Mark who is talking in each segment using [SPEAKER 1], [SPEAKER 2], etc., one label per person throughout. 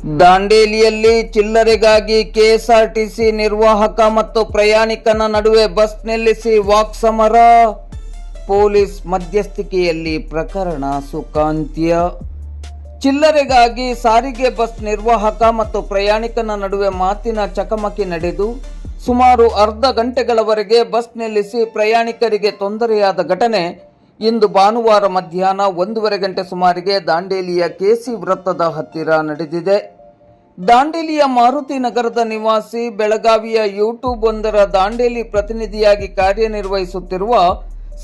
[SPEAKER 1] ದಾಂಡೇಲಿಯಲ್ಲಿ ಚಿಲ್ಲರೆಗಾಗಿ KSRTC ನಿರ್ವಾಹಕ ಮತ್ತು ಪ್ರಯಾಣಿಕನ ನಡುವೆ ಬಸ್ ನಿಲ್ಲಿಸಿ ವಾಕ್ಸಮರ. ಪೊಲೀಸ್ ಮಧ್ಯಸ್ಥಿಕೆಯಲ್ಲಿ ಪ್ರಕರಣ ಸುಖಾಂತ್ಯ. ಚಿಲ್ಲರೆಗಾಗಿ ಸಾರಿಗೆ ಬಸ್ ನಿರ್ವಾಹಕ ಮತ್ತು ಪ್ರಯಾಣಿಕನ ನಡುವೆ ಮಾತಿನ ಚಕಮಕಿ ನಡೆದು ಸುಮಾರು ಅರ್ಧ ಗಂಟೆಗಳವರೆಗೆ ಬಸ್ ನಿಲ್ಲಿಸಿ ಪ್ರಯಾಣಿಕರಿಗೆ ತೊಂದರೆಯಾದ ಘಟನೆ ಇಂದು ಭಾನುವಾರ ಮಧ್ಯಾಹ್ನ 1:30 ಗಂಟೆ ಸುಮಾರಿಗೆ ದಾಂಡೇಲಿಯ ಕೆಸಿ ವೃತ್ತದ ಹತ್ತಿರ ನಡೆದಿದೆ. ದಾಂಡೇಲಿಯ ಮಾರುತಿ ನಗರದ ನಿವಾಸಿ, ಬೆಳಗಾವಿಯ ಯೂಟ್ಯೂಬ್ ಒಂದರ ದಾಂಡೇಲಿ ಪ್ರತಿನಿಧಿಯಾಗಿ ಕಾರ್ಯನಿರ್ವಹಿಸುತ್ತಿರುವ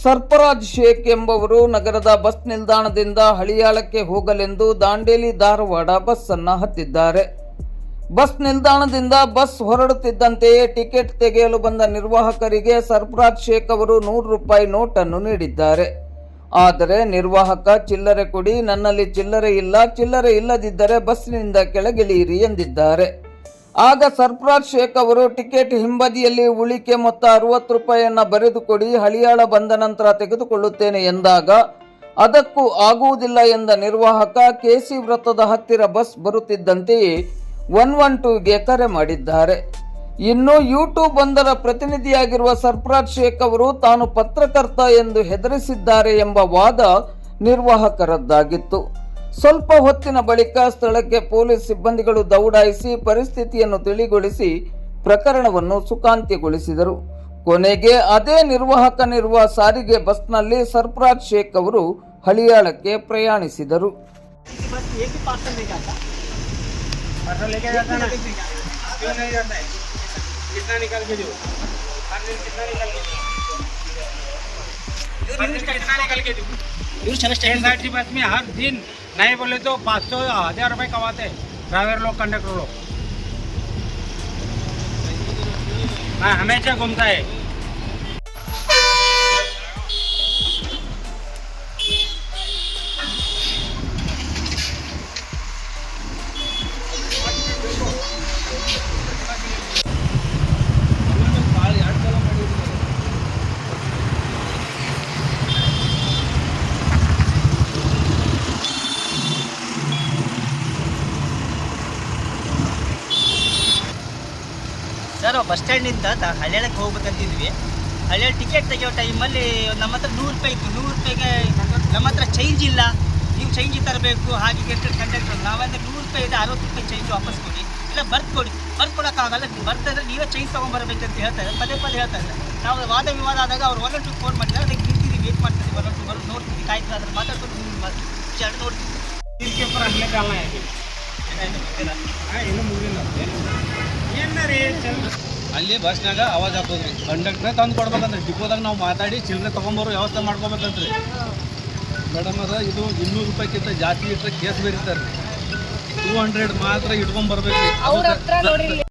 [SPEAKER 1] ಸರ್ಫರಾಜ್ ಶೇಖ್ ಎಂಬುವರು ನಗರದ ಬಸ್ ನಿಲ್ದಾಣದಿಂದ ಹಳಿಯಾಳಕ್ಕೆ ಹೋಗಲೆಂದು ದಾಂಡೇಲಿ ಧಾರವಾಡ ಬಸ್ ಅನ್ನು ಹತ್ತಿದ್ದಾರೆ. ಬಸ್ ನಿಲ್ದಾಣದಿಂದ ಬಸ್ ಹೊರಡುತ್ತಿದ್ದಂತೆಯೇ ಟಿಕೆಟ್ ತೆಗೆಯಲು ಬಂದ ನಿರ್ವಾಹಕರಿಗೆ ಸರ್ಫರಾಜ್ ಶೇಖ್ ಅವರು 100 ರೂಪಾಯಿ ನೋಟನ್ನು ನೀಡಿದ್ದಾರೆ. ಆದರೆ ನಿರ್ವಾಹಕ ಚಿಲ್ಲರೆ ಕೊಡಿ, ನನ್ನಲ್ಲಿ ಚಿಲ್ಲರೆ ಇಲ್ಲ, ಚಿಲ್ಲರೆ ಇಲ್ಲದಿದ್ದರೆ ಬಸ್ನಿಂದ ಕೆಳಗಿಳಿಯಿರಿ ಎಂದಿದ್ದಾರೆ. ಆಗ ಸರ್ಫರಾಜ್ ಶೇಖ್ ಅವರು ಟಿಕೆಟ್ ಹಿಂಬದಿಯಲ್ಲಿ ಉಳಿಕೆ ಮೊತ್ತ 60 ರೂಪಾಯಿಯನ್ನು ಬರೆದುಕೊಡಿ, ಹಳಿಯಾಳ ಬಂದ ನಂತರ ತೆಗೆದುಕೊಳ್ಳುತ್ತೇನೆ ಎಂದಾಗ ಅದಕ್ಕೂ ಆಗುವುದಿಲ್ಲ ಎಂದ ನಿರ್ವಾಹಕ ಕೆಸಿ ವೃತ್ತದ ಹತ್ತಿರ ಬಸ್ ಬರುತ್ತಿದ್ದಂತೆಯೇ 112ಗೆ ಕರೆ ಮಾಡಿದ್ದಾರೆ. ಇನ್ನು ಯೂಟ್ಯೂಬ್ ಒಂದರ ಪ್ರತಿನಿಧಿಯಾಗಿರುವ ಸರ್ಫರಾಜ್ ಶೇಖ್ ಅವರು ತಾನು ಪತ್ರಕರ್ತ ಎಂದು ಹೆದರಿಸಿದ್ದಾರೆ ಎಂಬ ವಾದ ನಿರ್ವಾಹಕರದ್ದಾಗಿತ್ತು. ಸ್ವಲ್ಪ ಹೊತ್ತಿನ ಬಳಿಕ ಸ್ಥಳಕ್ಕೆ ಪೊಲೀಸ್ ಸಿಬ್ಬಂದಿಗಳು ದೌಡಾಯಿಸಿ ಪರಿಸ್ಥಿತಿಯನ್ನು ತಿಳಿಗೊಳಿಸಿ ಪ್ರಕರಣವನ್ನು ಸುಖಾಂತ್ಯಗೊಳಿಸಿದರು. ಕೊನೆಗೆ ಅದೇ ನಿರ್ವಾಹಕನಿರುವ ಸಾರಿಗೆ ಬಸ್ನಲ್ಲಿ ಸರ್ಫರಾಜ್ ಶೇಖ್ ಅವರು ಹಳಿಯಾಳಕ್ಕೆ ಪ್ರಯಾಣಿಸಿದರು.
[SPEAKER 2] कितना निकाल के दो, हर दिन कितना निकाल के दो, कितना निकाल के दो। SRTC बस में हर दिन नहीं बोले तो 500-1000 रुपये कमाते हैं ड्राइवर लोग, कंडक्टर लोग। हाँ, हमेशा घूमता है।
[SPEAKER 3] ಸರ್, ಬಸ್ ಸ್ಟ್ಯಾಂಡಿಂದ ಹಳ್ಯಾಳಕ್ಕೆ ಹೋಗ್ಬೇಕಂತಿದ್ವಿ. ಹಳ್ಯಾಳ ಟಿಕೆಟ್ ತೆಗೆಯೋ ಟೈಮಲ್ಲಿ ನಮ್ಮ ಹತ್ರ 100 ರೂಪಾಯಿ ಇತ್ತು. 100 ರೂಪಾಯಿಗೆ ನಮ್ಮ ಹತ್ರ ಚೇಂಜ್ ಇಲ್ಲ, ನೀವು ಚೇಂಜ್ ತರಬೇಕು ಹಾಗೆ ಕಂಡಕ್ಟರ್. ನಾವಂದ್ರೆ 100 ರೂಪಾಯಿ ಇದೆ, 60 ರೂಪಾಯಿ ಚೇಂಜ್ ವಾಪಸ್ ಕೊಡಿ, ಇಲ್ಲ ಬರ್ದು ಕೊಡಿ. ಬರ್ದು ಕೊಡೋಕ್ಕಾಗಲ್ಲ, ಬರ್ತಿದ್ರೆ ನೀವೇ ಚೇಂಜ್ ತೊಗೊಂಬರ್ಬೇಕಂತ ಹೇಳ್ತಾರೆ, ಪದೇ ಹೇಳ್ತಾರೆ. ನಾವು ವಾದ ವಿವಾದ ಆದಾಗ ಅವ್ರು 112 ಫೋನ್ ಮಾಡಿದ್ರೆ ಅದಕ್ಕೆ ನಿಂತಿದ್ದೀವಿ, ವೇಟ್ ಮಾಡ್ತೀವಿ. 112 ಬರೋದು ನೋಡ್ತೀವಿ, ಕಾಯ್ತು, ಅದ್ರ ಮಾತಾಡ್ಕೊಂಡು ನೋಡ್ತೀವಿ.
[SPEAKER 4] ಅಲ್ಲಿ ಬಸ್ನಾಗ ಆವಾಜ್ ಹಾಕೋದ್ರಿ, ಕಂಡಕ್ಟ್ರೆ ತಂದು ಕೊಡ್ಬೇಕಂದ್ರೆ ಡಿಪೋದಾಗ ನಾವು ಮಾತಾಡಿ ಚಿಲ್ಲರೆ ತೊಗೊಂಬರೋ ವ್ಯವಸ್ಥೆ ಮಾಡ್ಕೋಬೇಕಂತ್ರಿ. ಮೇಡಮ್ ಅದ ಇದು 200 ರೂಪಾಯಿಗಿಂತ ಜಾಸ್ತಿ ಇಟ್ಟರೆ ಕೇಸ್ ಬೇರಿತಾರೆ. 200 ಮಾತ್ರ ಇಟ್ಕೊಂಡ್ಬರ್ಬೇಕು.